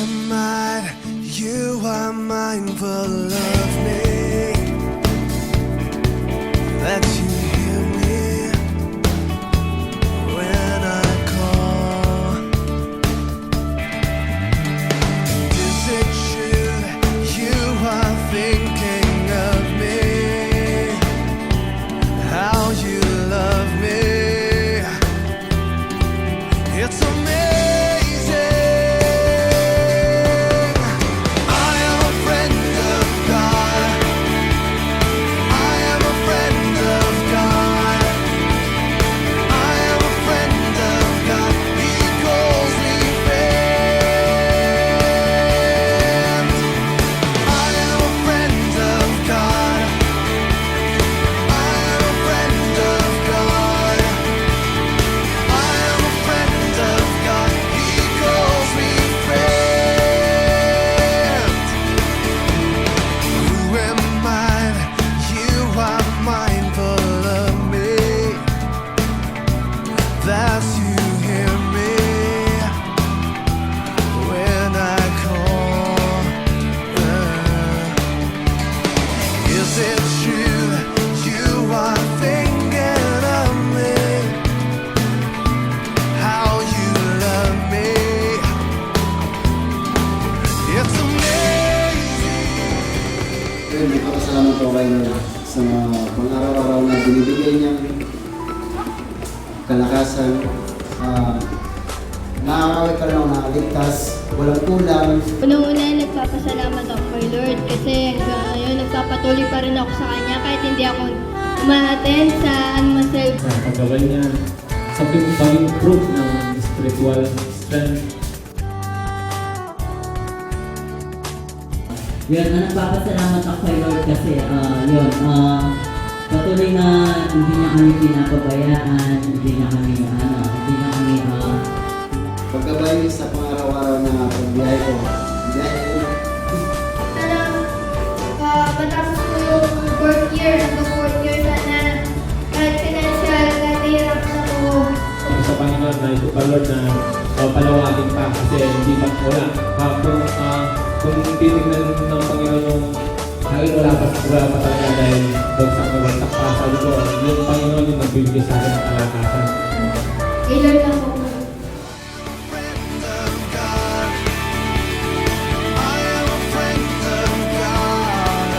am I? You are mindful of me. That you hear me when I call. Is it true you are thinking of me? How you love me? It's amazing. I am a friend of God. I am a friend of God. I am a friend of God. He calls me friend. I am a friend of God. I am a friend of God. I am a friend of God. He calls me friend. Who am I? You are mindful of me. That you hear me when I call. Is it true you are thinking of me? How you love me? It's amazing. Hindi ko kasalamat po kayo sa pang-araw-araw na binibigay niyang kalakasan. Nakakawit ka lang nakaligtas, walang kulang. Unang-una, nagpapasalamat ako kay Lord kasi hanggang ngayon nagpapatuloy pa rin ako sa Kanya kahit hindi ako umaten sa anumang sa paggawa niya, sa pag-improve ng spiritual strength. Yun, nagpapasalamat ako kay Lord kasi patuloy na hindi niya kami pinapabayaan, hindi niya kami Pagkabay sa pang-araw-araw na pagbiyahe ko. matapos ko yung 4th year, hanggang 4th year sana kahit financial, kahit nahihirapan ako. Sa Panginoon na ito pa Lord na palawagin pa kasi hindi pa wala. Kung titignan ng Panginoon yung hangin wala pa talaga dahil bagsak na bagsak pa sa lugo. Yung Panginoon yung nagbibigay sa akin ng kalakasan. Kay Lord lang ako. Friend of God. I am a friend of God.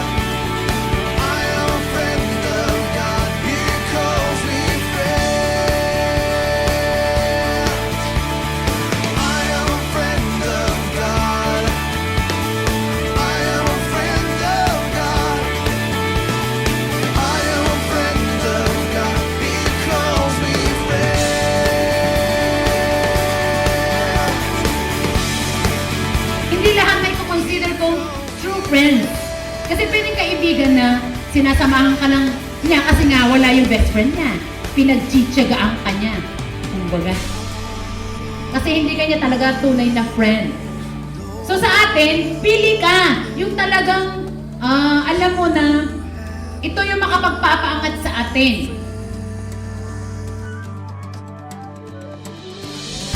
I am a friend of God. He calls me friend. I am a friend of God. I am a friend of God. I am a friend of God. He calls me friend. Hindi lahat na ito-consider kong true friends. Kasi pwedeng kaibigan na sinasamahan ka lang niya kasi nga wala yung best friend niya. Pinagtsitsagaan ka niya. Kumbaga. Kasi hindi ka niya talaga tunay na friend. So sa atin, pili ka. Yung talagang, alam mo na, ito yung makapagpapaangat sa atin.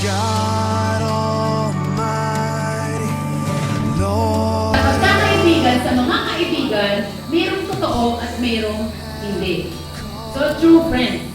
God Almighty, Lord. Sa pagkakaibigan, sa mga kaibigan, mayroong totoo at mayroong hindi. So, true friends.